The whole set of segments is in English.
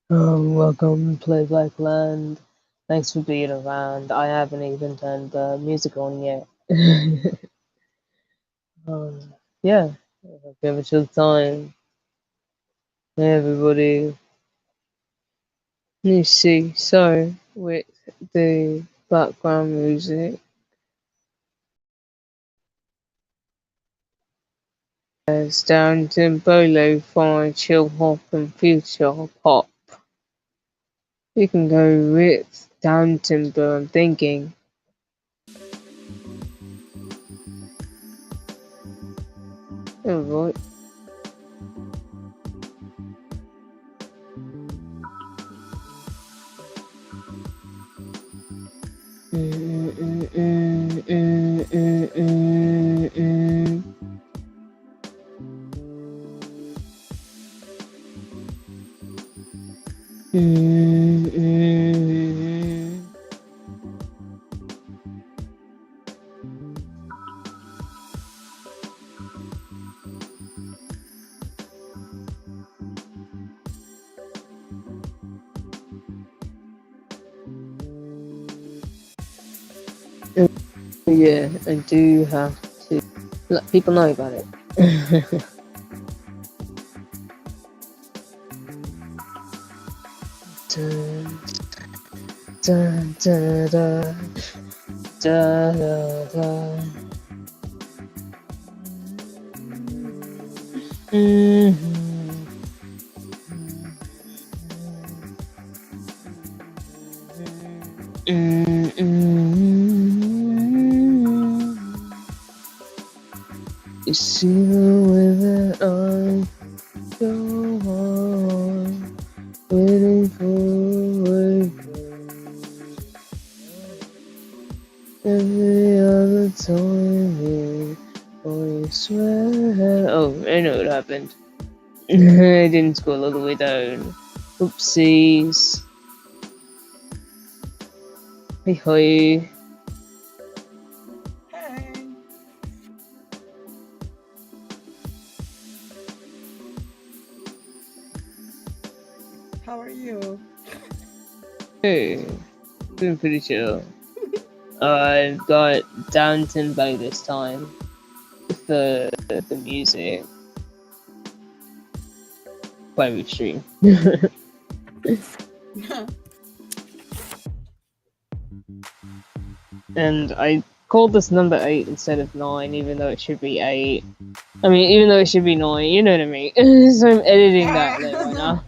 Welcome, Play Black Land. Thanks for being around. I haven't even turned the music on yet. um, yeah, hope you have a chill time. Hey, everybody. You see, so with the background music, it's down tempo, lo-fi, chill hop, and future pop. You can go with down tempo. I'm thinking. Alright. Yeah, I do have to let people know about it. Dun, dun, dun, dun, dun, dun, dun. You see the way that I go on, waiting for a every other time, I swear. Oh, I know what happened. I didn't scroll all the way down. Oopsies. Hey, hi. Hey, how are you? Hey, doing pretty chill. I've got down tempo this time for the music. By Restream. And I called this number 8 instead of 9, even though it should be 8. I mean, even though it should be 9, you know what I mean? So I'm editing that right now.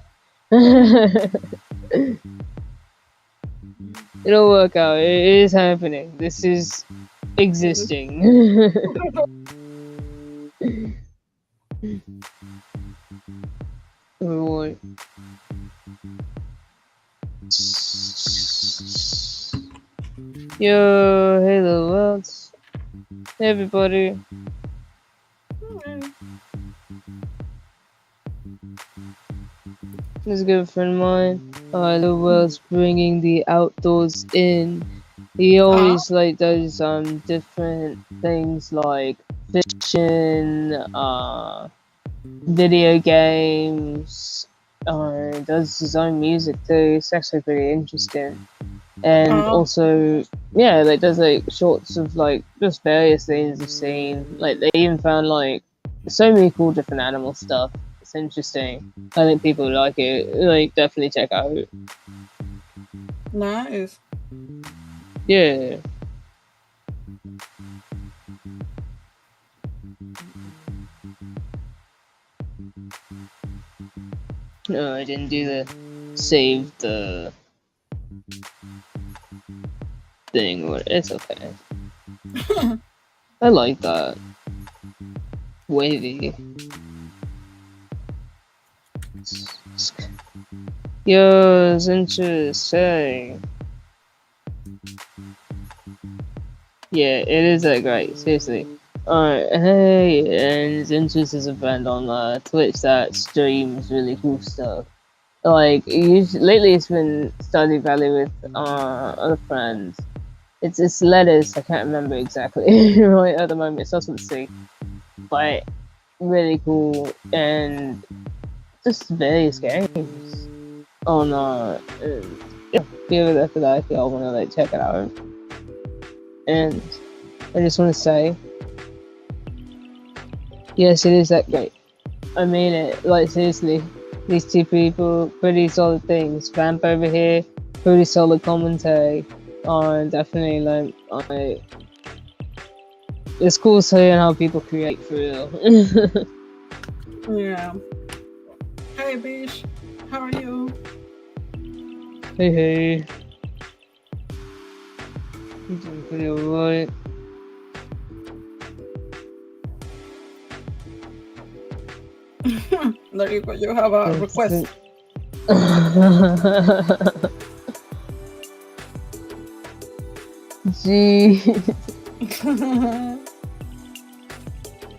It'll work out. It is happening. This is existing. Alright. Yo, hello world. Hey everybody. This is a good friend of mine. The world's bringing the outdoors in. He always like does different things like fishing, video games, does his own music too. It's actually pretty interesting. And also, yeah, like does like shorts of like just various things I've seen. Like they even found like so many cool different animal stuff. It's interesting. I think people like it. Like definitely check out. Nice. Yeah. No, I didn't do the save the thing. It's okay. I like that. Wavy. Yo, it's interesting. Yeah, it is that great. Seriously. Alright, hey, and Zintus is a friend on Twitch that streams really cool stuff. Like, lately it's been Stardew Valley with other friends. It's letters, I can't remember exactly right at the moment. It starts with C. But really cool, and just various games. on yeah, give it after that if y'all wanna like check it out. And I just wanna say, yes, it is that great. I mean it, like seriously. These two people, pretty solid things. Vamp over here, pretty solid commentary. Definitely like it's cool seeing how people create for real. Yeah. Hey, Bish. How are you? Hey, hey. You doing pretty alright. There you go. You have a request. Gee.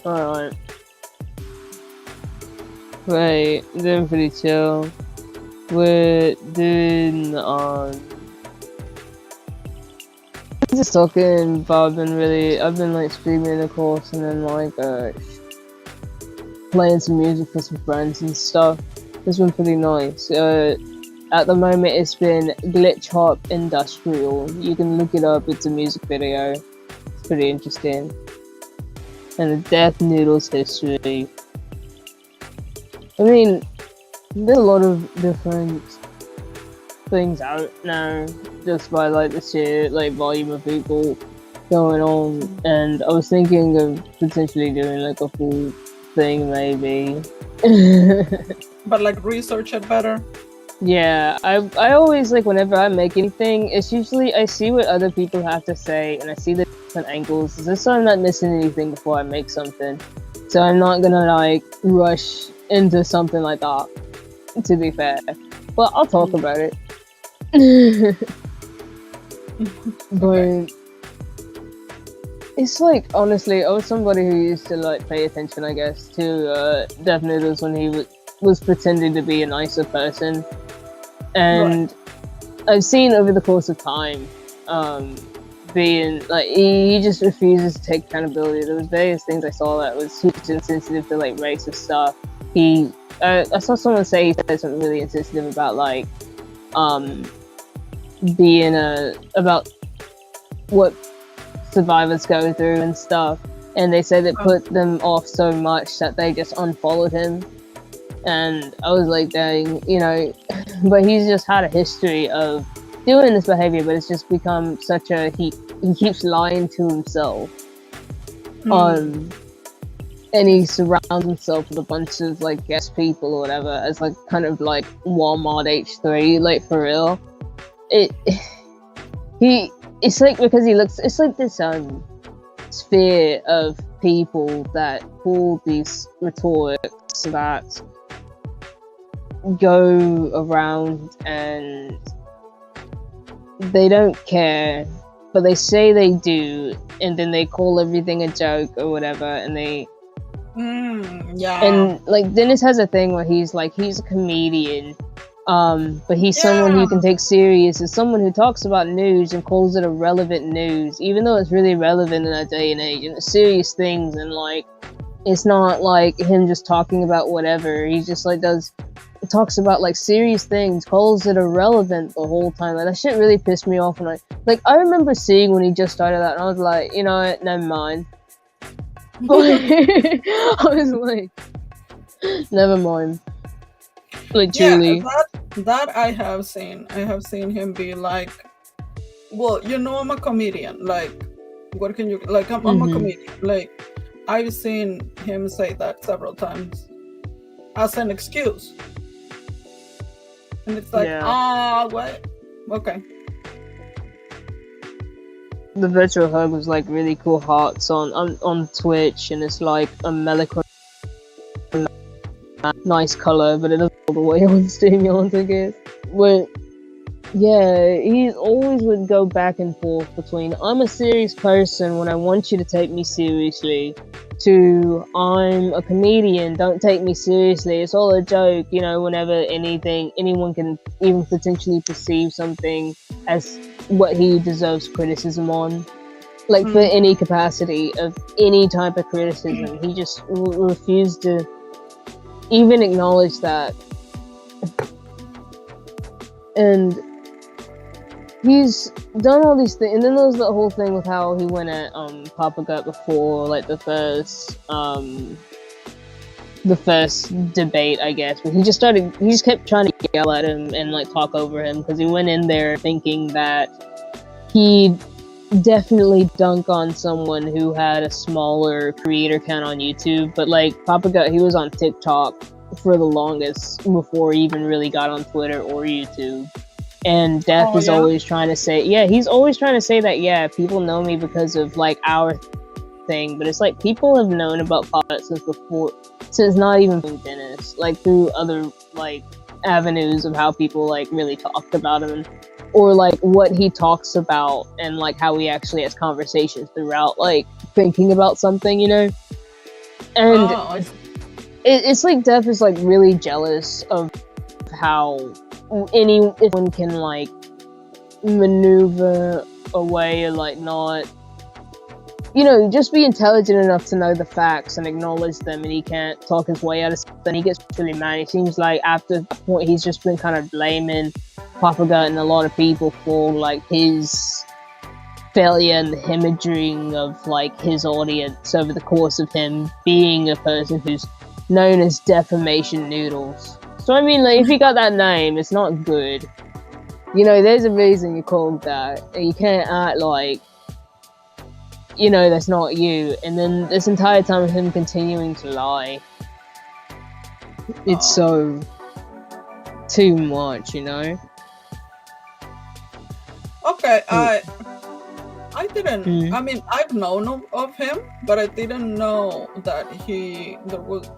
Alright. Right, doing pretty chill. We're doing just talking, but I've been like streaming of course, and then like playing some music for some friends and stuff. It's been pretty nice. At the moment it's been Glitch Hop Industrial. You can look it up, it's a music video. It's pretty interesting. And the Death Noodles history. I mean, there's a lot of different things out now, just by like the sheer like volume of people going on, and I was thinking of potentially doing like a full thing maybe. But like research it better. Yeah, I always like whenever I make anything, it's usually I see what other people have to say and I see the different angles, just so I'm not missing anything before I make something. So I'm not gonna like rush into something like that, to be fair. But I'll talk about it. But it's like, honestly, I was somebody who used to like pay attention, I guess, to Death Noodles when he was pretending to be a nicer person. And I've seen over the course of time, being like, he just refuses to take accountability. There was various things I saw that was super insensitive to like racist stuff. I saw someone say he said something really insensitive about like, being about what survivors go through and stuff, and they said it put them off so much that they just unfollowed him. And I was like, dang, you know, but he's just had a history of doing this behavior, but it's just become such a he keeps lying to himself. And he surrounds himself with a bunch of like guest people or whatever as like kind of like Walmart H3, like for real. It's like, because he looks, it's like this sphere of people that pull these rhetorics that go around and they don't care, but they say they do, and then they call everything a joke or whatever, and they yeah. And like Dennis has a thing where he's a comedian, but he's someone you can take serious. Is someone who talks about news and calls it a relevant news, even though it's really relevant in that day and age, and it's serious things, and like it's not like him just talking about whatever. He just like talks about like serious things, calls it irrelevant the whole time. Like that shit really pissed me off. And I remember seeing when he just started that, and I was like, you know what, never mind. I was like, never mind. Like truly. Yeah, that I have seen. I have seen him be like, well, you know, I'm a comedian. Like, what can you like? I'm a comedian. Like, I've seen him say that several times as an excuse. And it's like, what? Okay. The virtual hug was like really cool hearts on Twitch, and it's like a melancholy nice color, but it doesn't all the way on stream, I guess. But yeah, he always would go back and forth between I'm a serious person when I want you to take me seriously, to I'm a comedian, don't take me seriously, it's all a joke, you know, whenever anyone can even potentially perceive something as what he deserves criticism on. Like for any capacity of any type of criticism, he just refused to even acknowledge that. and he's done all these things. And then there was that whole thing with how he went at Papa Gut before, like the first debate, I guess. But he just kept trying to yell at him and like talk over him because he went in there thinking that he'd definitely dunk on someone who had a smaller creator count on YouTube. But like Papa Gut, he was on TikTok for the longest before he even really got on Twitter or YouTube. And Def is always trying to say, he's always trying to say that, people know me because of like our thing. But it's like people have known about Papa since not even Dennis, like through other like avenues of how people like really talked about him, or like what he talks about, and like how he actually has conversations throughout, like thinking about something, you know. And it's like Def is like really jealous of how anyone can like maneuver away or like not, you know, just be intelligent enough to know the facts and acknowledge them, and he can't talk his way out of stuff. Then he gets really mad. It seems like after that point he's just been kind of blaming Papa Gut and a lot of people for like his failure and the hemorrhaging of like his audience over the course of him being a person who's known as Defamation Noodles. So I mean, like, if you got that name, it's not good. You know, there's a reason you called that. You can't act like, you know, that's not you. And then this entire time of him continuing to lie, it's so too much, you know. Okay, I didn't. I mean, I've known of him, but I didn't know that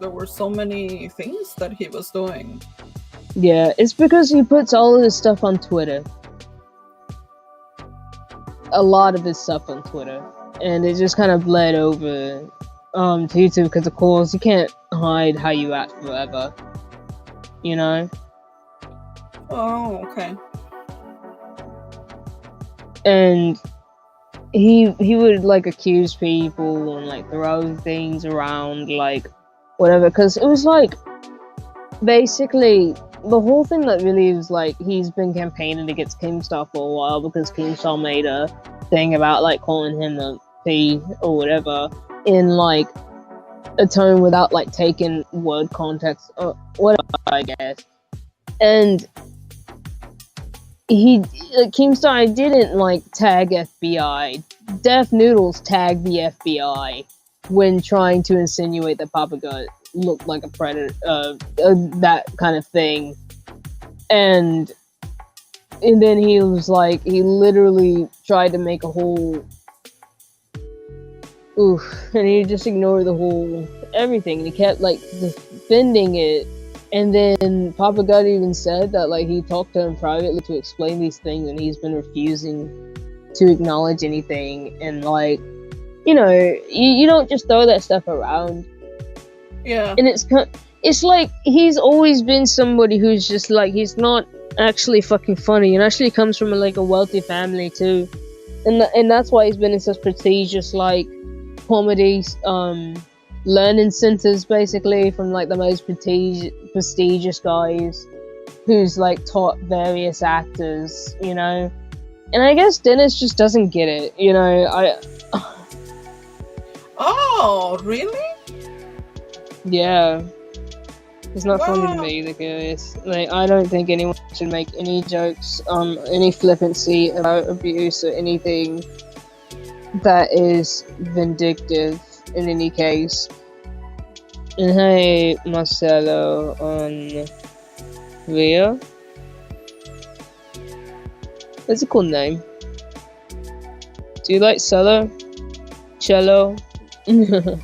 there were so many things that he was doing. Yeah, it's because he puts all of his stuff on Twitter. A lot of his stuff on Twitter, and it just kind of bled over to YouTube because, of course, you can't hide how you act forever. You know. Oh, okay. And he would like accuse people and like throw things around, like whatever, because it was like basically the whole thing that really was like he's been campaigning against Keemstar for a while because Keemstar made a thing about like calling him a P or whatever in like a tone without like taking word context or whatever, I guess. And Keemstar didn't like tag FBI. Def Noodles tagged the FBI when trying to insinuate that Papa Gut looked like a predator, that kind of thing. And then he was like, he literally tried to make a whole and he just ignored the whole everything, and he kept like defending it. And then Papa Gut even said that like he talked to him privately to explain these things, and he's been refusing to acknowledge anything. And like, you know, you don't just throw that stuff around. Yeah. And it's like he's always been somebody who's just like, he's not actually fucking funny, and actually comes from like a wealthy family too. And that's why he's been in such prestigious like comedy learning centers, basically, from like the most prestigious guys who's like taught various actors, you know. And I guess Dennis just doesn't get it, you know. Oh, really? Yeah. It's not funny to me, the curious. Like, I don't think anyone should make any jokes, any flippancy about abuse or anything that is vindictive in any case. And hey, Marcelo on Rio. That's a cool name. Do you like cello? Cello? Let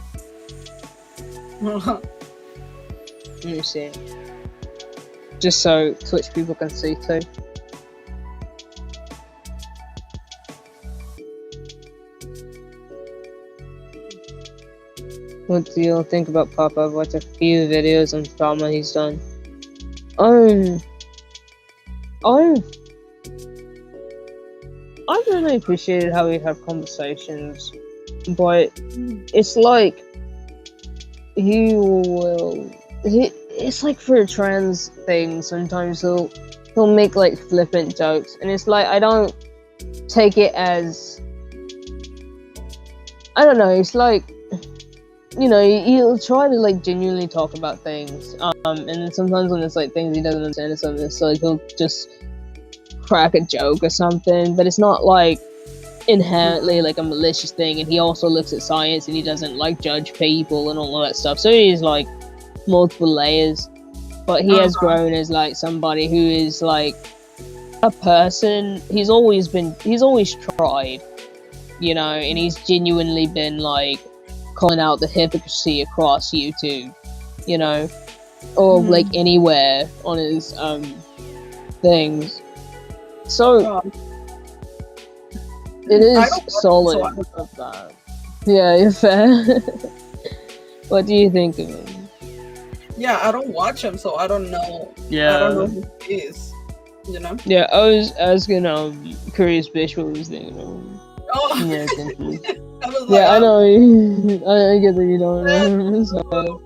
me see. Just so Twitch people can see too. What do you think about Papa? I've watched a few videos on drama he's done. I've really appreciated how we have conversations, but it's like it's like for a trans thing, sometimes he'll make like flippant jokes, and it's like I don't take it as, I don't know, it's like, you know, he'll try to like genuinely talk about things, and then sometimes when it's like things he doesn't understand or something, so like he'll just crack a joke or something, but it's not like inherently like a malicious thing. And he also looks at science, and he doesn't like judge people and all of that stuff, so he's like multiple layers. But he has grown as like somebody who is like a person. He's always tried, you know, and he's genuinely been like calling out the hypocrisy across YouTube, you know, or like anywhere on his things. So it is solid of that. Yeah, you're fair. What do you think of him? Yeah, I don't watch him, so I don't know. Yeah, I don't know who he is. You know. Yeah, I was asking Curious Bitch what was thinking of him. Oh. Yeah, I was like, yeah, I know. I get that you don't know. So.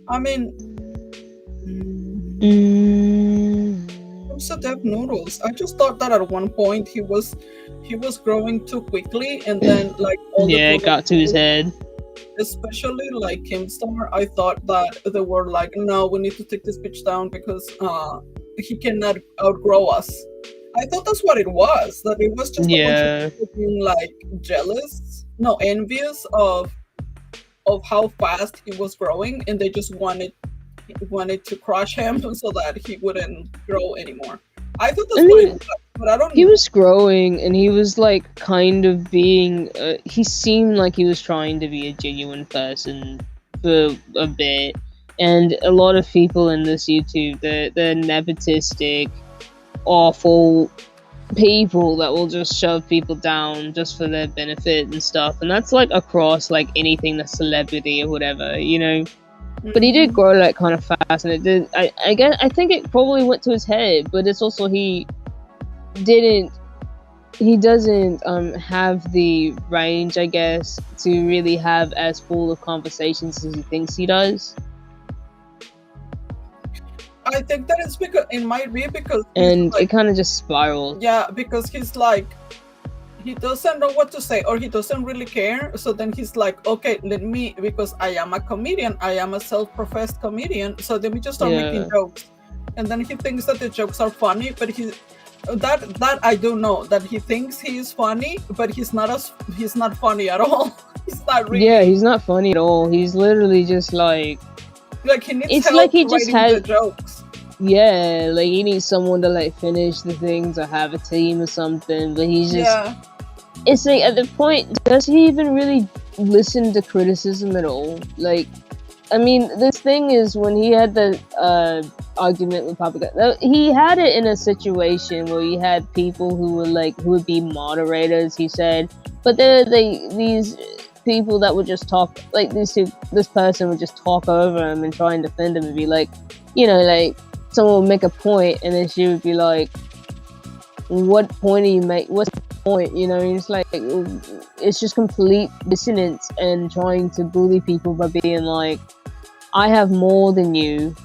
I mean, so Dev Noodles. I just thought that at one point he was growing too quickly, and then like all it got to his head. Especially like Kimstar, I thought that they were like, no, we need to take this bitch down because he cannot outgrow us. I thought that's what it was. That it was just a bunch of people being like jealous, no, envious of how fast he was growing, and they just wanted to crush him so that he wouldn't grow anymore. I thought that's what it was, but I don't. He was growing, and he was like kind of being. He seemed like he was trying to be a genuine person for a bit, and a lot of people in this YouTube, they're nepotistic, awful people that will just shove people down just for their benefit and stuff, and that's like across like anything that's celebrity or whatever, you know. But he did grow like kind of fast, and it did. I think it probably went to his head, but it's also he doesn't have the range, I guess, to really have as full of conversations as he thinks he does. I think that it's because it might be because and like, it kind of just spiraled. Yeah, because he's like, he doesn't know what to say, or he doesn't really care. So then he's like, okay, because I am a comedian, I am a self-professed comedian, so let me just start making jokes. And then he thinks that the jokes are funny, but that I do know that he thinks he is funny, but he's not funny at all. He's not really. Yeah, he's not funny at all. He's literally just like he needs help writing the jokes. Yeah, like he needs someone to like finish the things or have a team or something, but he's just it's like at the point, does he even really listen to criticism at all? Like, I mean, this thing is when he had the argument with Papa, he had it in a situation where he had people who would be moderators, he said, but these people that would just talk, like this person would just talk over him and try and defend him and be like, you know, like someone would make a point and then she would be like, what point do you make? What's the point? You know, it's like, it's just complete dissonance and trying to bully people by being like, I have more than you,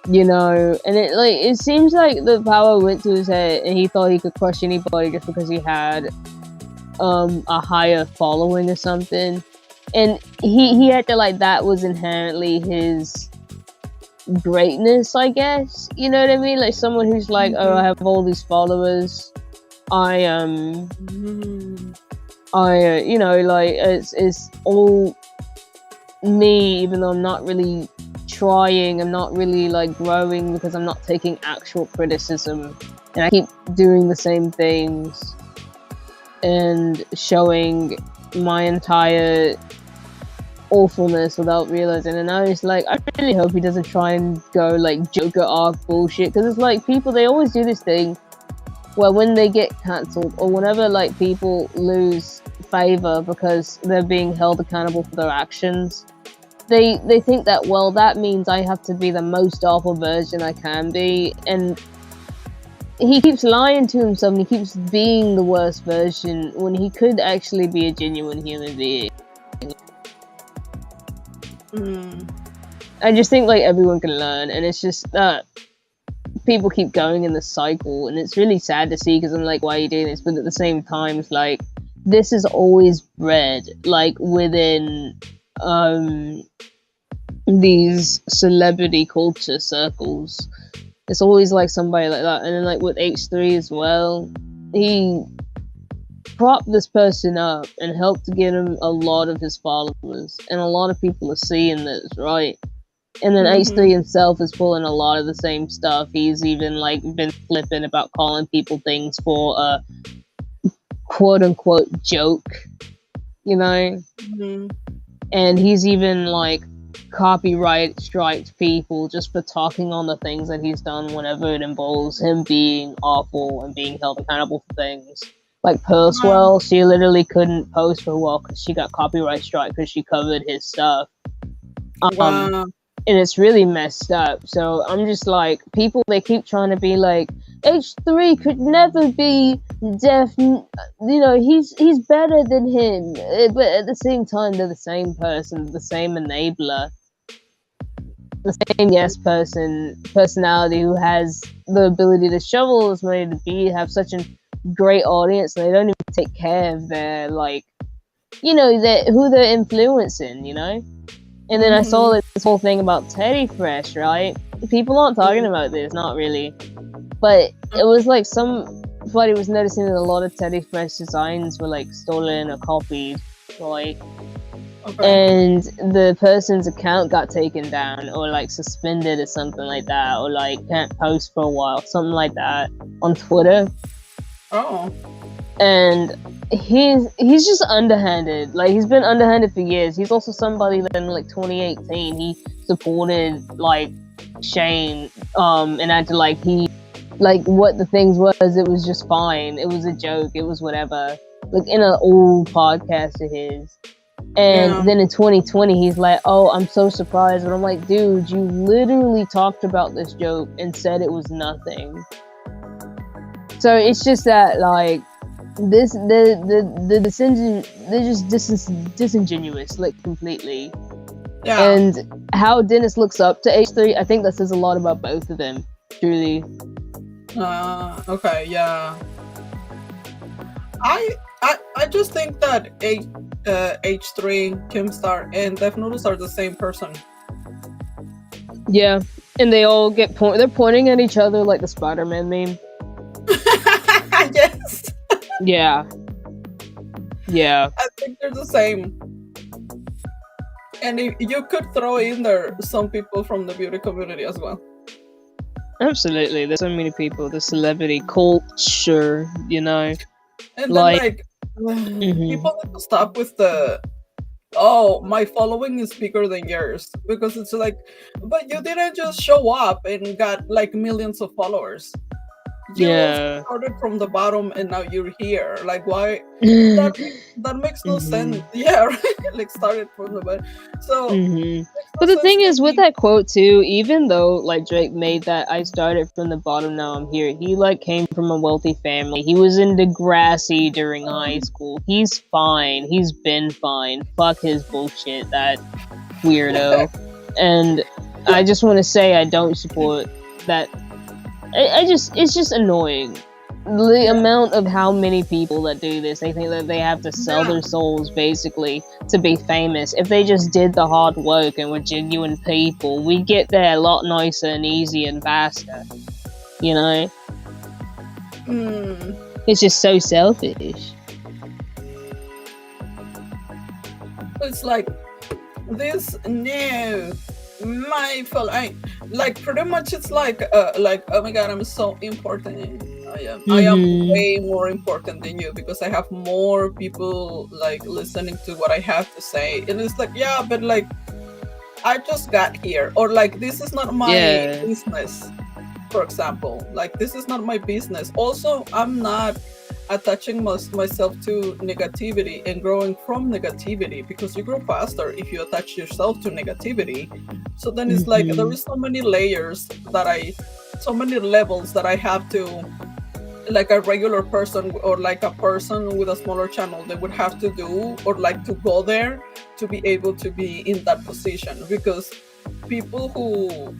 you know, and it seems like the power went to his head and he thought he could crush anybody just because he had a higher following or something, and he acted like that was inherently his greatness, I guess, you know what I mean? Like someone who's like, oh, I have all these followers, you know, like it's all me, even though I'm not really trying, I'm not really like growing because I'm not taking actual criticism, and I keep doing the same things and showing my entire awfulness without realizing. And I was like, I really hope he doesn't try and go like Joker arc bullshit, because it's like people, they always do this thing where when they get cancelled or whenever like people lose favor because they're being held accountable for their actions, they think that, well, that means I have to be the most awful version I can be, and he keeps lying to himself and he keeps being the worst version when he could actually be a genuine human being. I just think like everyone can learn, and it's just that people keep going in the cycle, and it's really sad to see because I'm like, why are you doing this? But at the same time, it's like this is always bred like within these celebrity culture circles. It's always like somebody like that. And then like with H3 as well, he propped this person up and helped to get him a lot of his followers, and a lot of people are seeing this, right? And then H3 himself is pulling a lot of the same stuff. He's even like been flippant about calling people things for a quote unquote joke, you know? And he's even like copyright striked people just for talking on the things that he's done whenever it involves him being awful and being held accountable for things. Like Purswell, she literally couldn't post for a while because she got copyright strike because she covered his stuff. And it's really messed up. So I'm just like, people, they keep trying to be like, H3 could never be deaf. You know, he's better than him. But at the same time, they're the same person, the same enabler, the same personality who has the ability to shovel as money to have such a great audience. And they don't even take care of their, like, you know, who they're influencing, you know? And then I saw this whole thing about Teddy Fresh, right? People aren't talking about this, not really. But it was like somebody was noticing that a lot of Teddy Fresh designs were like stolen or copied, right? And the person's account got taken down or like suspended or something like that, or like can't post for a while, something like that on Twitter. And he's just underhanded. Like, he's been underhanded for years. He's also somebody that in like 2018 he supported like Shane and acted like what the things was, it was just fine, it was a joke, it was whatever, like in an old podcast of his. And then in 2020 he's like, oh, I'm so surprised. And I'm like, dude, you literally talked about this joke and said it was nothing. So it's just that like they're just disingenuous, like completely. And how Dennis looks up to H3, I think that says a lot about both of them, truly. I just think that H3, Kimstar, and Def Noodles are the same person. Yeah, and they all they're pointing at each other like the Spider-Man meme. Yes. Yeah. I think they're the same. And you could throw in there some people from the beauty community as well. Absolutely. There's so many people. The celebrity culture, you know. And then people need to stop with my following is bigger than yours. Because it's like, but you didn't just show up and got like millions of followers. You started from the bottom and now you're here. Like, why? That makes no sense. Yeah, right? Like, started from the bottom. So, but the thing is, with that quote too, even though like Drake made that, I started from the bottom, now I'm here. He like came from a wealthy family. He was in Degrassi during high school. He's fine. He's been fine. Fuck his bullshit, that weirdo. And I just want to say I don't support that. It's just annoying. The amount of how many people that do this, they think that they have to sell their souls basically to be famous. If they just did the hard work and were genuine people, we'd get there a lot nicer and easier and faster. You know? It's just so selfish. It's like, this new... my fault. Like, pretty much it's like oh my god, I'm so important. I am way more important than you because I have more people like listening to what I have to say. And it's like, yeah, but like I just got here, or like this is not my business, for example. Like, this is not my business. Also, I'm not attaching myself to negativity and growing from negativity, because you grow faster if you attach yourself to negativity. So then it's like there is so many layers so many levels that I have to like a regular person or like a person with a smaller channel, they would have to do or like to go there to be able to be in that position. Because people who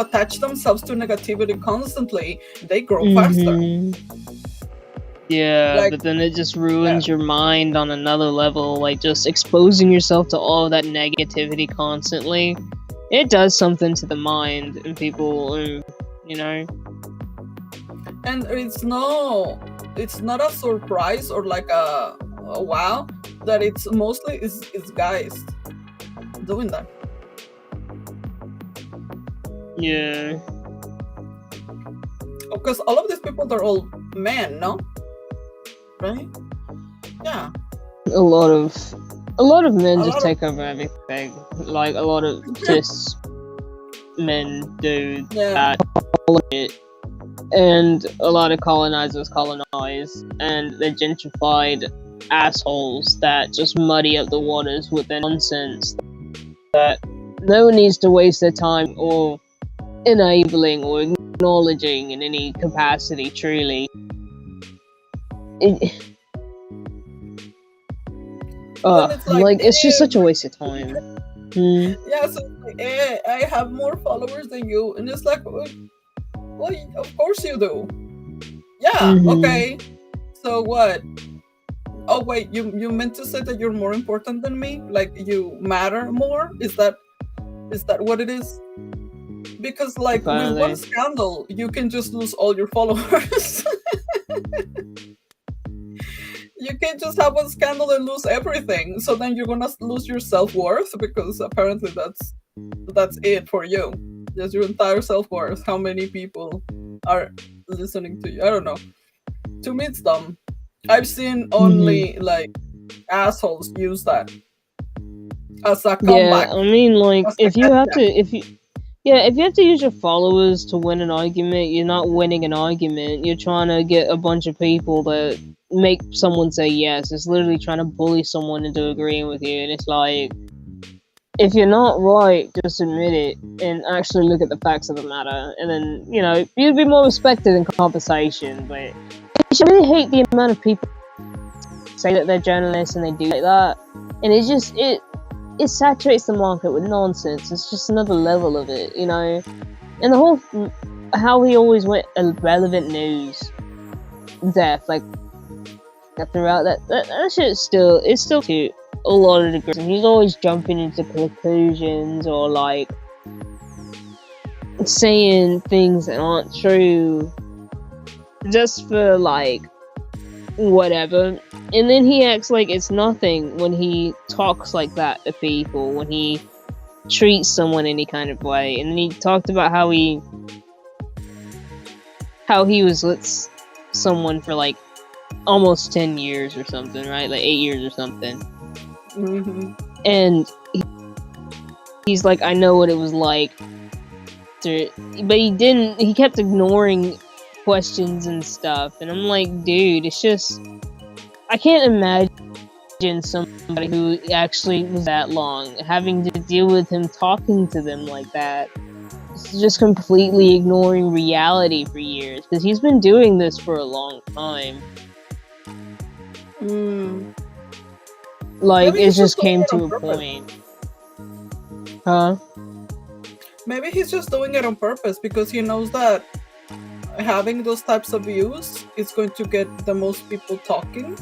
attach themselves to negativity constantly, they grow faster. Yeah, Like, but then it just ruins your mind on another level, like just exposing yourself to all of that negativity constantly. It does something to the mind and people, you know. And it's not a surprise or like a wow that it's mostly it's guys doing that. Yeah. Because all of these people, they're all men, no? Right? Yeah. A lot of men just take over everything. Like a lot of cis men do that. And a lot of colonizers colonize, and they're gentrified assholes that just muddy up the waters with their nonsense that no one needs to waste their time or enabling or acknowledging in any capacity, truly. It's just such a waste of time. Yeah, so I have more followers than you, and it's like, well, of course you do. Yeah, okay. So what? Oh wait, you meant to say that you're more important than me? Like you matter more? Is that what it is? Because like with one scandal, you can just lose all your followers. You can't just have one scandal and lose everything. So then you're gonna lose your self-worth, because apparently that's it for you. Just your entire self-worth. How many people are listening to you? I don't know. To me, it's dumb. I've seen only like assholes use that as a comeback. Yeah, I mean, like if you have to use your followers to win an argument, you're not winning an argument. You're trying to get a bunch of people that make someone say yes. It's literally trying to bully someone into agreeing with you, and it's like, if you're not right, just admit it and actually look at the facts of the matter, and then, you know, you'd be more respected in conversation. But I really hate the amount of people say that they're journalists and they do like that, and it saturates the market with nonsense. It's just another level of it, you know. And the whole how he always went irrelevant news, death, like throughout that shit it's still to a lot of degrees, and he's always jumping into conclusions or like saying things that aren't true just for like whatever. And then he acts like it's nothing when he talks like that to people, when he treats someone any kind of way. And then he talked about how he was with someone for like almost 10 years or something, right? Like 8 years or something. And he's like, I know what it was like but he kept ignoring questions and stuff. And I'm like, dude, it's just, I can't imagine somebody who actually was that long having to deal with him talking to them like that. It's just completely ignoring reality for years, because he's been doing this for a long time. Like, it just came to a point. Maybe he's just doing it on purpose, because he knows that having those types of views is going to get the most people talking.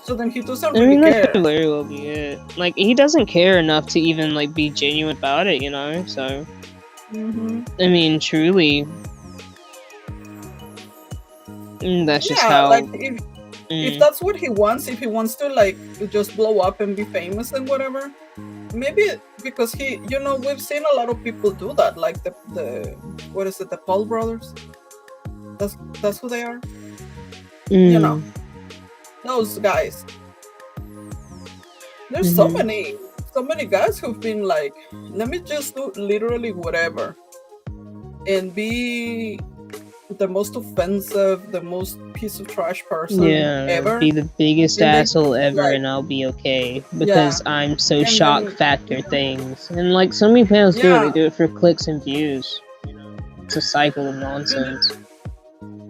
So then he doesn't really care. That could very well be it. Like, he doesn't care enough to even like be genuine about it, you know. So, I mean, truly, that's just how. Like, if that's what he wants, if he wants to like just blow up and be famous and whatever, maybe because he, you know, we've seen a lot of people do that, like the what is it, the Paul brothers? That's who they are. You know, those guys. There's so many guys who've been like, let me just do literally whatever and be the most offensive, the most piece of trash person ever. Be the biggest asshole ever, and I'll be okay because I'm so shock factor things. And like so many panels do it, they do it for clicks and views. You know? It's a cycle of nonsense.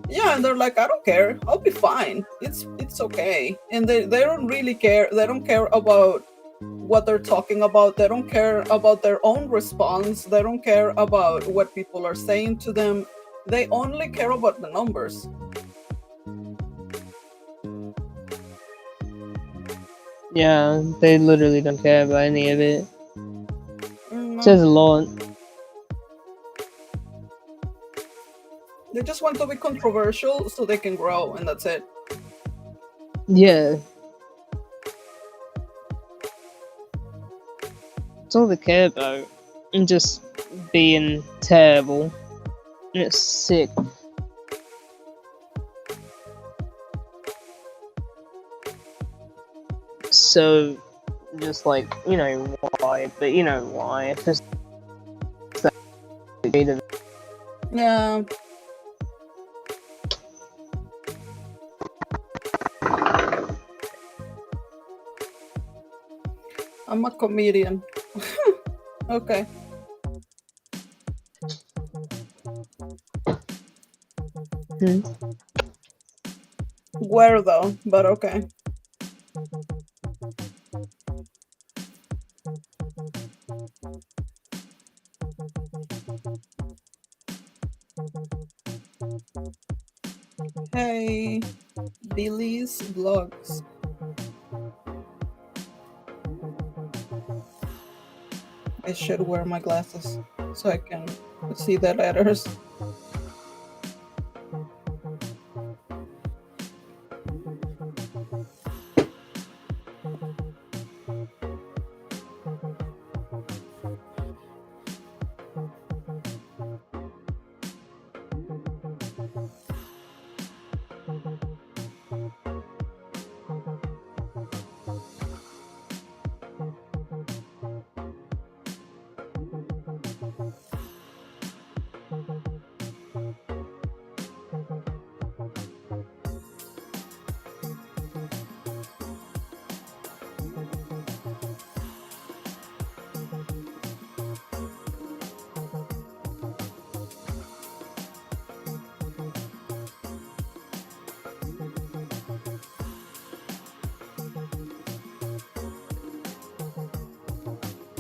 Yeah, and they're like, I don't care, I'll be fine. It's okay. And they don't really care. They don't care about what they're talking about. They don't care about their own response. They don't care about what people are saying to them. They only care about the numbers. Yeah, they literally don't care about any of it. No. Says a lot. They just want to be controversial so they can grow, and that's it. Yeah. That's all they care about. And just being terrible. And it's sick. So, just like, you know why, but you know why. It's just that Yeah. I'm a comedian. Okay. Where though? But okay. Hey, Billy's Vlogs. I should wear my glasses so I can see the letters.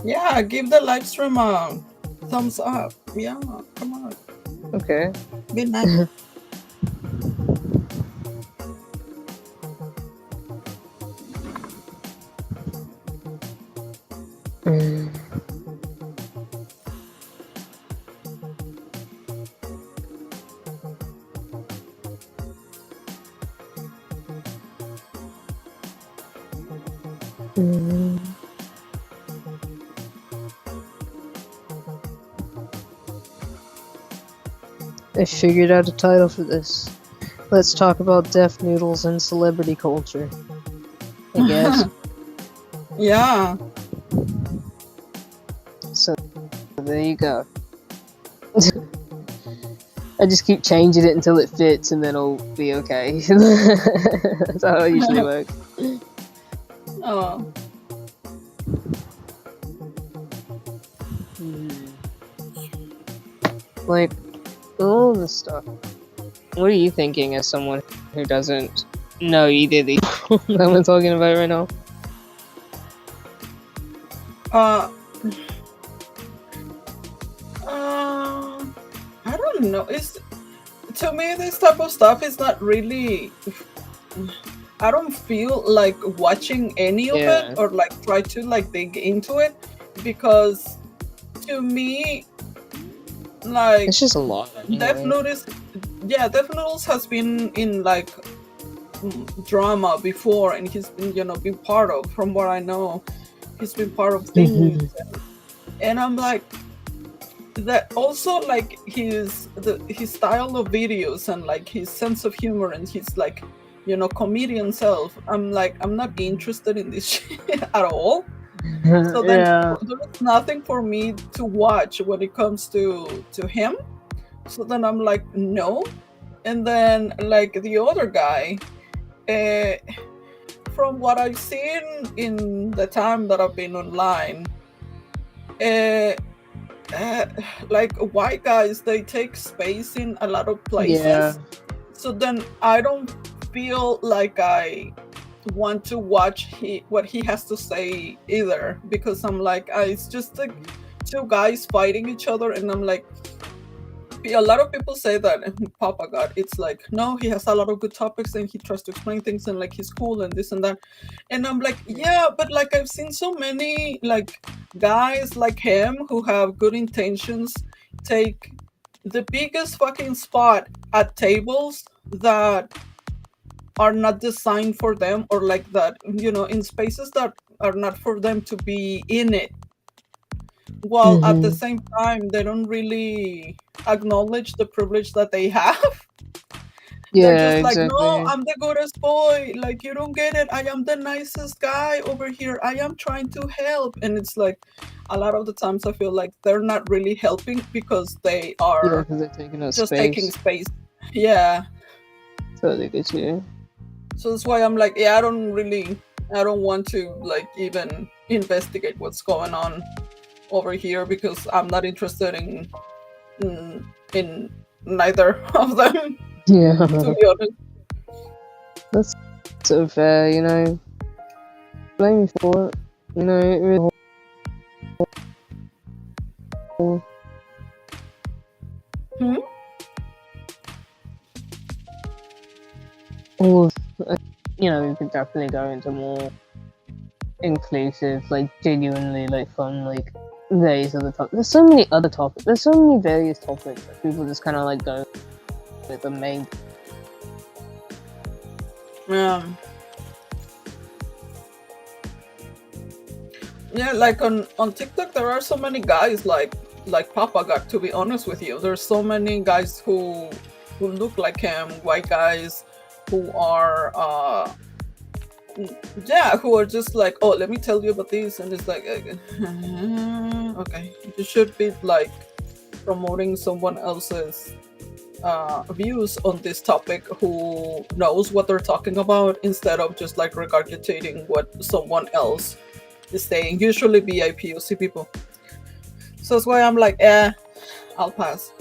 Yeah, give the live stream a thumbs up. Yeah, come on. Okay. Be nice. I figured out a title for this. Let's talk about deaf noodles and celebrity culture. I guess. Yeah. So there you go. I just keep changing it until it fits and then it'll be okay. That's how it usually works. Oh. Like, all this stuff. What are you thinking as someone who doesn't know either of these that we're talking about right now? I don't know. To me, this type of stuff is not really. I don't feel like watching any of it or like try to like dig into it because to me, like it's just a lot. Death Noodles, Death Noodles has been in like drama before, and he's been been part of. From what I know, he's been part of things, and I'm like. That also like his style of videos and like his sense of humor and his like comedian self. I'm like, I'm not interested in this shit at all. So then there's nothing for me to watch when it comes to him. So then I'm like, no. And then like the other guy, from what I've seen in the time that I've been online, like white guys, they take space in a lot of places. Yeah. So then I don't feel like I want to watch what he has to say either, because I'm like, it's just like two guys fighting each other, and I'm like, a lot of people say that Papa God, it's like, no, he has a lot of good topics and he tries to explain things and like he's cool and this and that. And I'm like, yeah, but like I've seen so many like guys like him who have good intentions take the biggest fucking spot at tables that are not designed for them, or like that, in spaces that are not for them to be in it, while at the same time they don't really acknowledge the privilege that they have. They're Yeah, just like, no, exactly. I'm the goodest boy, like you don't get it, I am the nicest guy over here, I am trying to help. And it's like a lot of the times I feel like they're not really helping because they Yeah, are because they're taking up just taking space. space. Yeah. Totally get you. So that's why I'm like, yeah, I don't want to like even investigate what's going on over here, because I'm not interested in neither of them, Yeah. to be honest. That's so fair, you know. Blame me for it. You know, it really Hmm? all of, you know, we could definitely go into more inclusive, like genuinely like fun, like various other topics. There's so many other topics. There's so many various topics that people just kind of like go with the main. Yeah, like on TikTok there are so many guys like Papa God, to be honest with you. There's so many guys who look like him, white guys who are who are just like, oh, let me tell you about this, and it's like, okay, you should be like promoting someone else's views on this topic, who knows what they're talking about, instead of just like regurgitating what someone else is saying, usually BIPOC people. So that's why I'm like, I'll pass.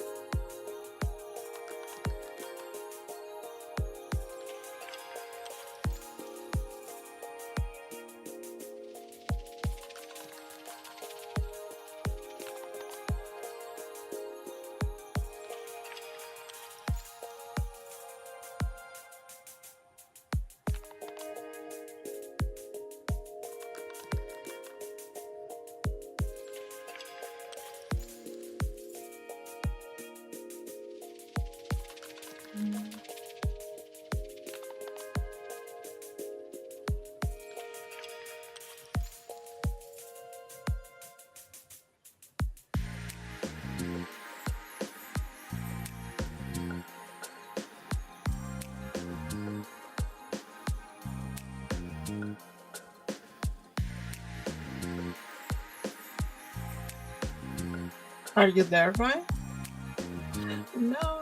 Are you there, Ryan? No.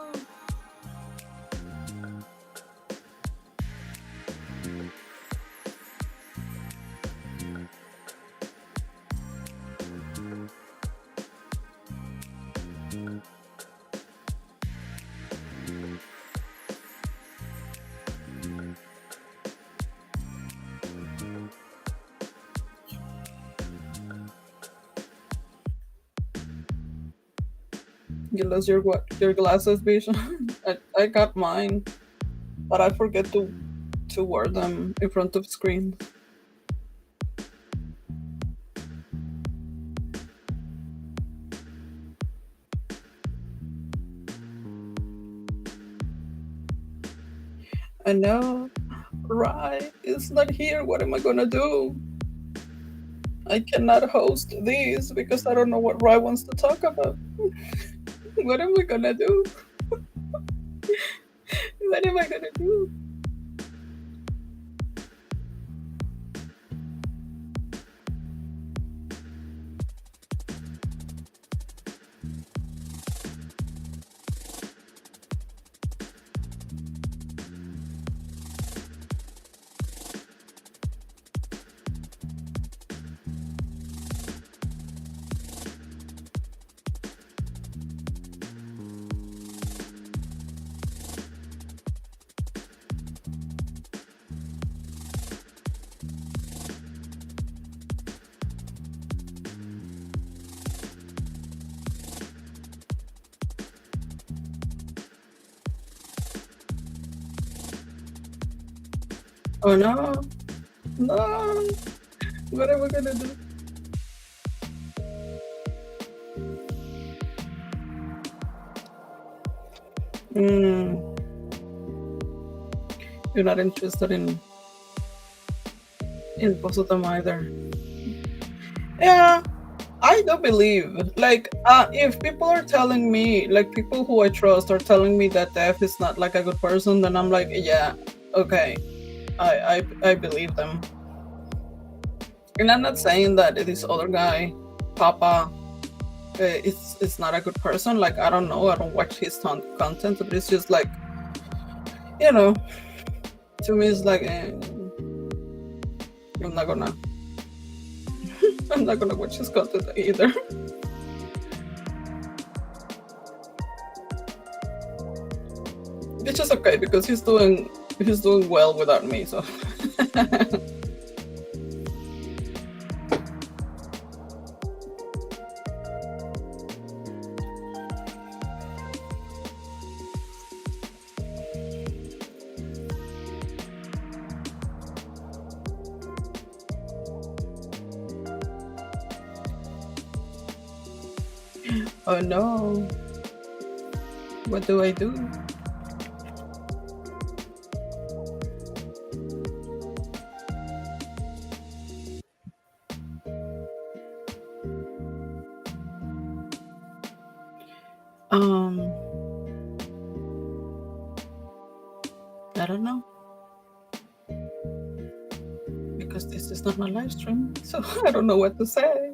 You lost your glasses, bitch. I got mine, but I forget to wear them in front of screen. I know, right? It's not here. What am I gonna do? I cannot host this because I don't know what Rai wants to talk about. What am I gonna do? What am I gonna do? Oh no, no! What are we gonna do? You're not interested in both of them either. Yeah, I do believe, like, if people are telling me, like, people who I trust are telling me that Def is not like a good person, then I'm like, yeah, okay, I believe them. And I'm not saying that this other guy, Papa, it's not a good person. Like, I don't know, I don't watch his content, but it's just like, you know, to me it's like, I'm not gonna I'm not gonna watch his content either. Which is okay because he's doing well without me, so. Oh no. What do I do? I don't know. Because this is not my live stream, so I don't know what to say.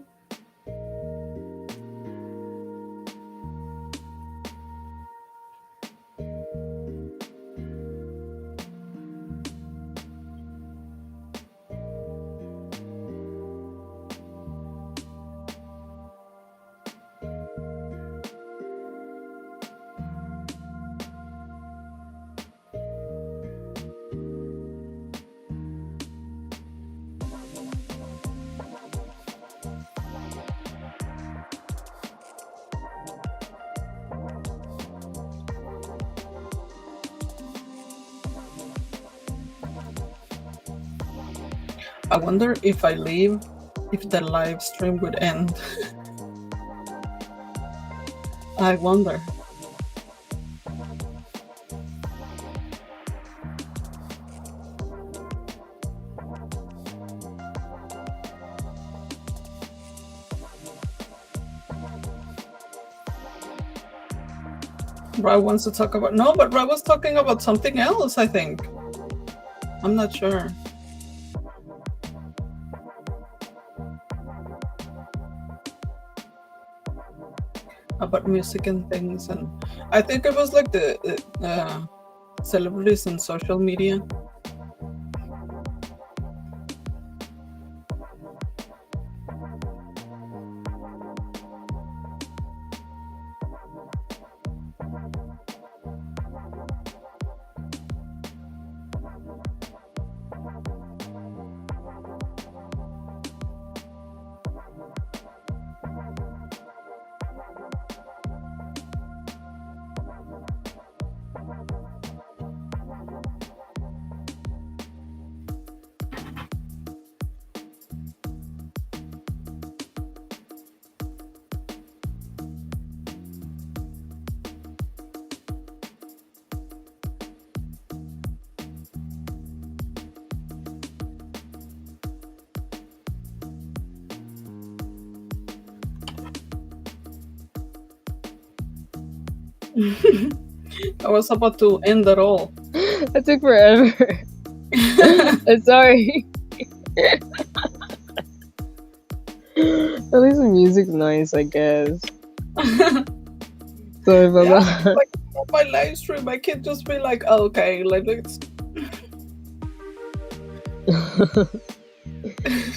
I wonder if I leave, if the live stream would end. I wonder. Ra wants to talk about... No, but Ra was talking about something else, I think. I'm not sure. About music and things, and I think it was like the celebrities and social media. I was about to end it all. That took forever. I'm sorry. At least the music's nice, I guess. Sorry about that. Like on my live stream, I can't just be like, oh, okay, like it's.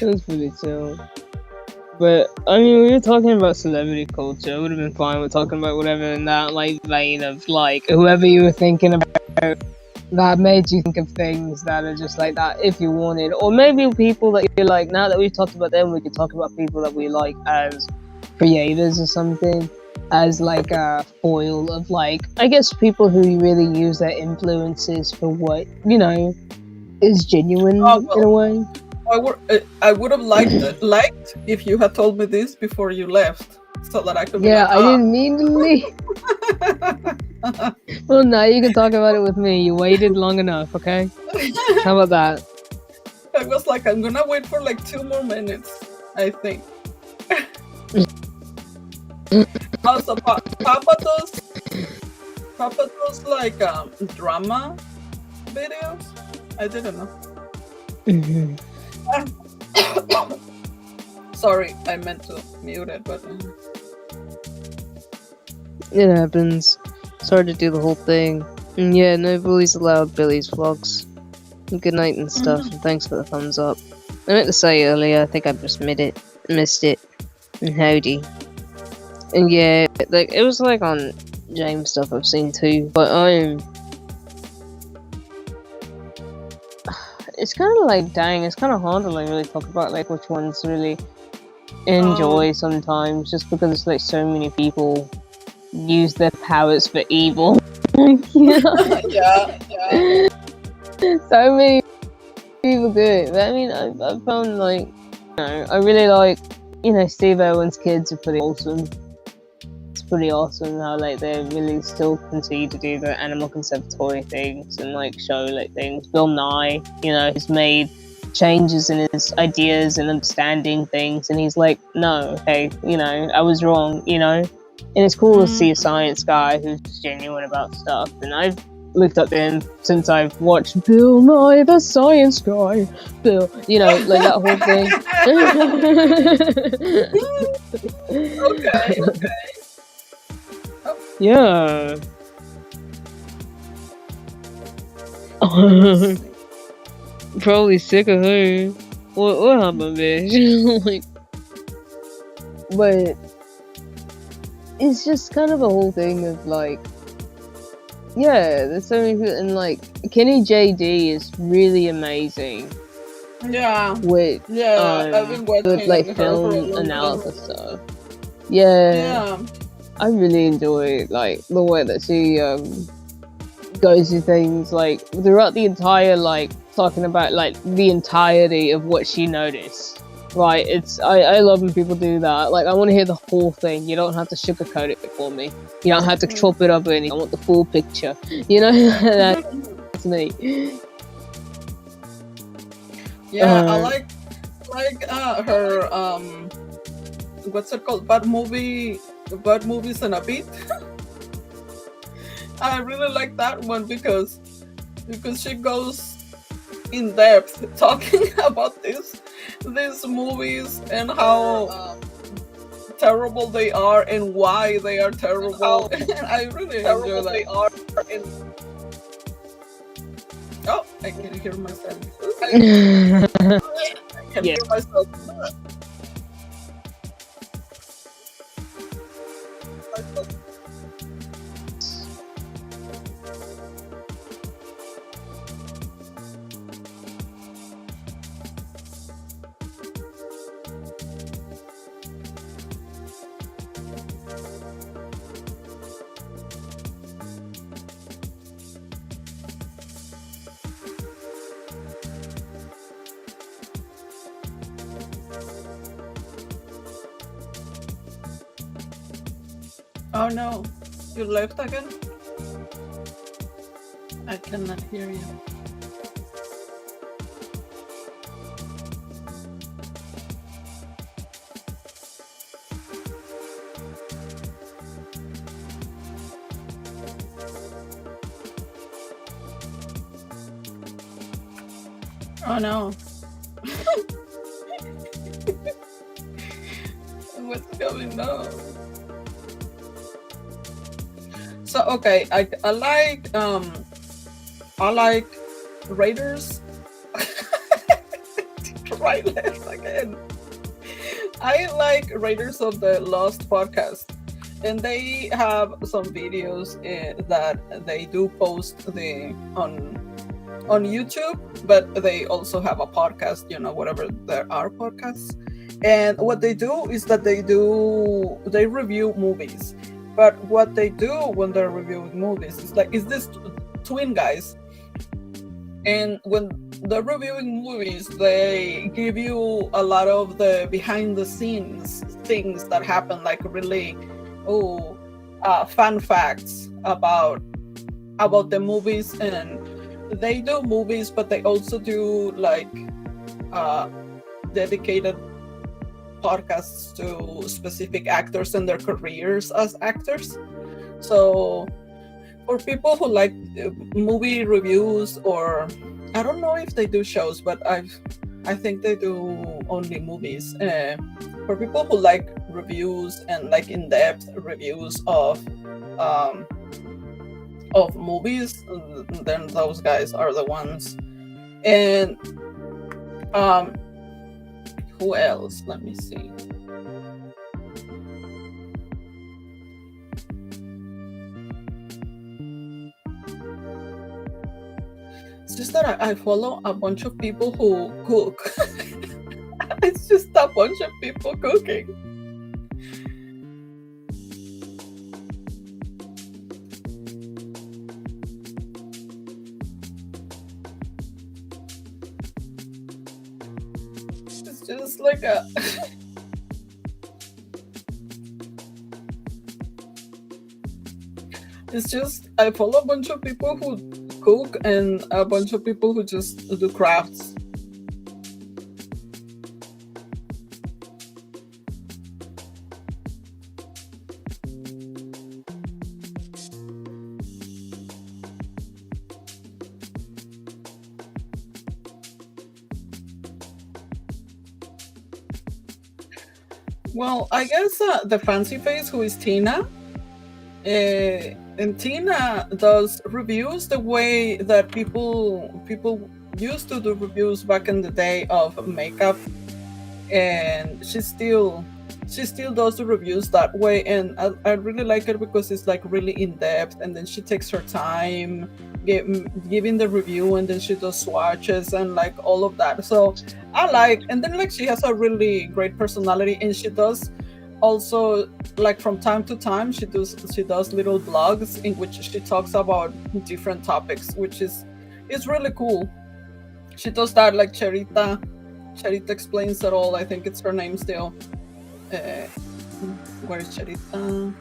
That's pretty chill. But I mean, we were talking about celebrity culture. It would have been fine with talking about whatever in that like vein of like whoever you were thinking about that made you think of things that are just like that if you wanted, or maybe people that you're like. Now that we've talked about them, we could talk about people that we like as creators or something, as like a foil of like, I guess, people who really use their influences for what, you know, is genuine in a way. I would have liked if you had told me this before you left, so that I could be Yeah, like, I didn't mean to leave. Well, now you can talk about it with me. You waited long enough, okay? How about that? I was like, I'm gonna wait for like 2 more minutes, I think. Also, Papa does like drama videos. I didn't know. Mhm. Sorry, I meant to mute it, but It happens. Sorry to do the whole thing. And yeah, no bullies allowed Billy's vlogs. Good night and stuff, and thanks for the thumbs up. I meant to say earlier, I think I just missed it. And howdy. And yeah, like it was like on James stuff I've seen too, but it's kind of like, dang, it's kind of hard to like really talk about like which ones really enjoy sometimes, just because it's like so many people use their powers for evil. You know? yeah. So many people do it. But I mean, I found like, I really like, Steve Irwin's kids are pretty awesome. It's pretty awesome how like they really still continue to do the animal conservatory things and like show like things. Bill Nye, has made changes in his ideas and understanding things, and he's like, no, hey, I was wrong, and it's cool to see a science guy who's genuine about stuff. And I've looked up to him since I've watched Bill Nye the Science Guy. Bill, like that whole thing. Okay. Yeah. Probably sick of her. What happened, bitch? Like, but it's just kind of a whole thing of like, yeah, there's so many people, and like Kenny JD is really amazing. Yeah. With I've been watching with like film analysis stuff. Yeah. I really enjoy like the way that she goes through things like throughout the entire, like talking about like the entirety of what she noticed. Right, I love when people do that. Like, I want to hear the whole thing. You don't have to sugarcoat it for me. You don't have to chop it up any. I want the full picture. That's me. Yeah, I like her what's it called? Bad movies and a beat. I really like that one because she goes in depth talking about these movies and how terrible they are and why they are terrible. I really enjoy that. Oh, I can hear myself. I can hear myself. Oh no, you left again? I cannot hear you. Oh no. What's going on? So okay, I like Raiders. Right, left again. I like Raiders of the Lost podcast, and they have some videos that they do post on YouTube, but they also have a podcast, whatever there are podcasts. And what they do is that they review movies. But what they do when they're reviewing movies is like, is this twin guys, And when they're reviewing movies, they give you a lot of the behind the scenes things that happen, like really, fun facts about the movies. And they do movies, but they also do like dedicated podcasts to specific actors and their careers as actors. So for people who like movie reviews, or I don't know if they do shows, but I think they do only movies. For people who like reviews and like in-depth reviews of movies, then those guys are the ones. And who else? Let me see. It's just that I follow a bunch of people who cook. It's just a bunch of people cooking. It's just like a it's just I follow a bunch of people who cook and a bunch of people who just do crafts. Well, I guess the fancy face, who is Tina, and Tina does reviews the way that people used to do reviews back in the day of makeup, and she still does the reviews that way. And I really like it because it's like really in depth, and then she takes her time giving the review, and then she does swatches and like all of that. So I like, and then like she has a really great personality, and she does also, like, from time to time she does little blogs in which she talks about different topics, which is really cool. She does that, like Charita Explains It All, I think it's her name still. Where is Charita?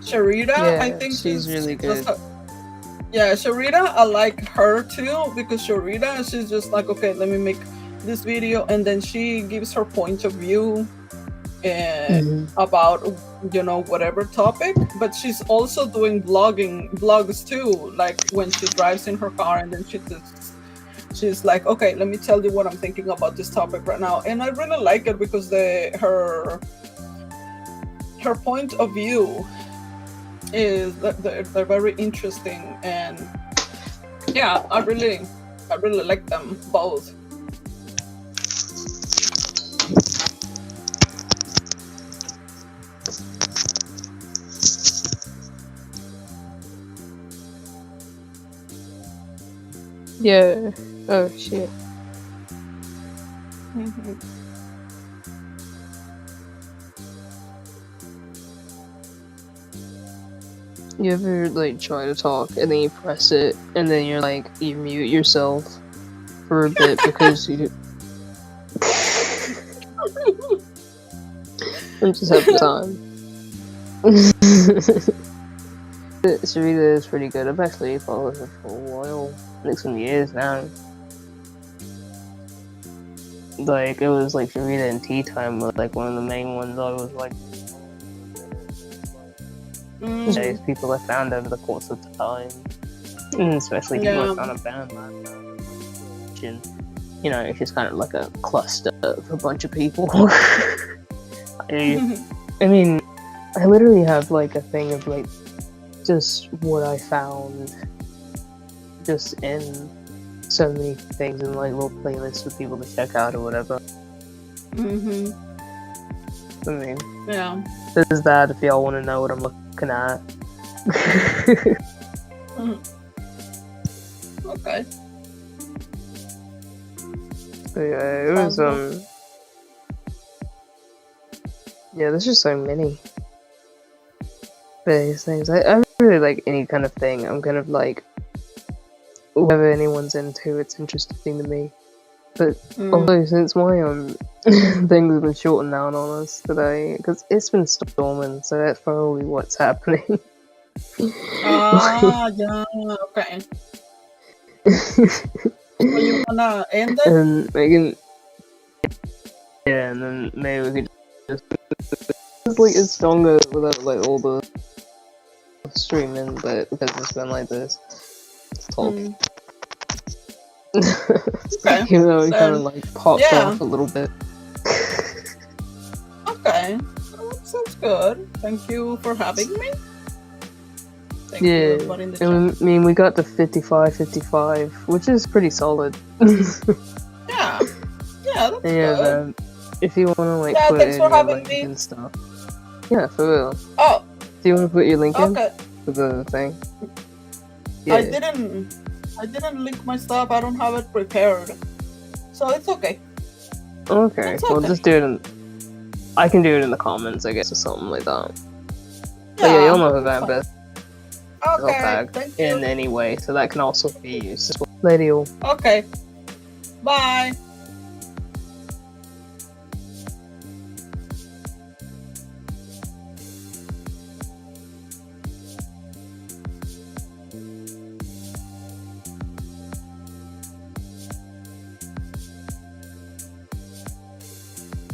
Sharita, Yeah, I think she's really good. Yeah, Sharita, I like her too, because Sharita, she's just like, okay, let me make this video, and then she gives her point of view about, you know, whatever topic. But she's also doing vlogs too, like when she drives in her car, and then she's like, okay, let me tell you what I'm thinking about this topic right now. And I really like it because her point of view is that they're very interesting. And yeah, I really like them both. Yeah. Oh shit. You ever like try to talk and then you press it and then you're like you mute yourself for a bit because you I'm just having time. Sarita is pretty good. I've actually followed her for a while, like some years now. Like it was like Sarita and Tea Time was like one of the main ones I was like those people I found over the course of time. And especially people I found a band like you know, it's just kind of like a cluster of a bunch of people. I mean, I literally have like a thing of like just what I found just in so many things and like little playlists for people to check out or whatever. I mean, yeah, there's that if y'all want to know what I'm looking at. Okay. But yeah, it was yeah, there's just so many various things. I really like any kind of thing. I'm kind of like whatever anyone's into, it's interesting to me. But Mm. although since my things have been shortened down on us today, because it's been storming, so that's probably what's happening. Ah, yeah, okay. So you wanna end it? And we can, yeah, and then maybe we could just it's like it's stronger without like all the streaming, but because it's been like this, it's talking. Okay. Even though we Then- kind of like popped yeah. off a little bit. Okay. Well, that sounds good. Thank you for having me. Thank Yeah, you everybody in the chat. I mean, we got to 55, which is pretty solid. Yeah. Yeah, that's Yeah, good. man. If you want to like Yeah, put thanks in for your having link me. and stuff. Yeah, for real. Oh, Do you want to put your link in okay. for the thing? I didn't link my stuff. I don't have it prepared. So it's okay. Okay, It's well okay. just do it in... I can do it in the comments, I guess, or something like that. But yeah, you'll know who that's that fine. best Okay, tag thank you. in any way, so that can also be used as well. Later, all. Okay. Bye.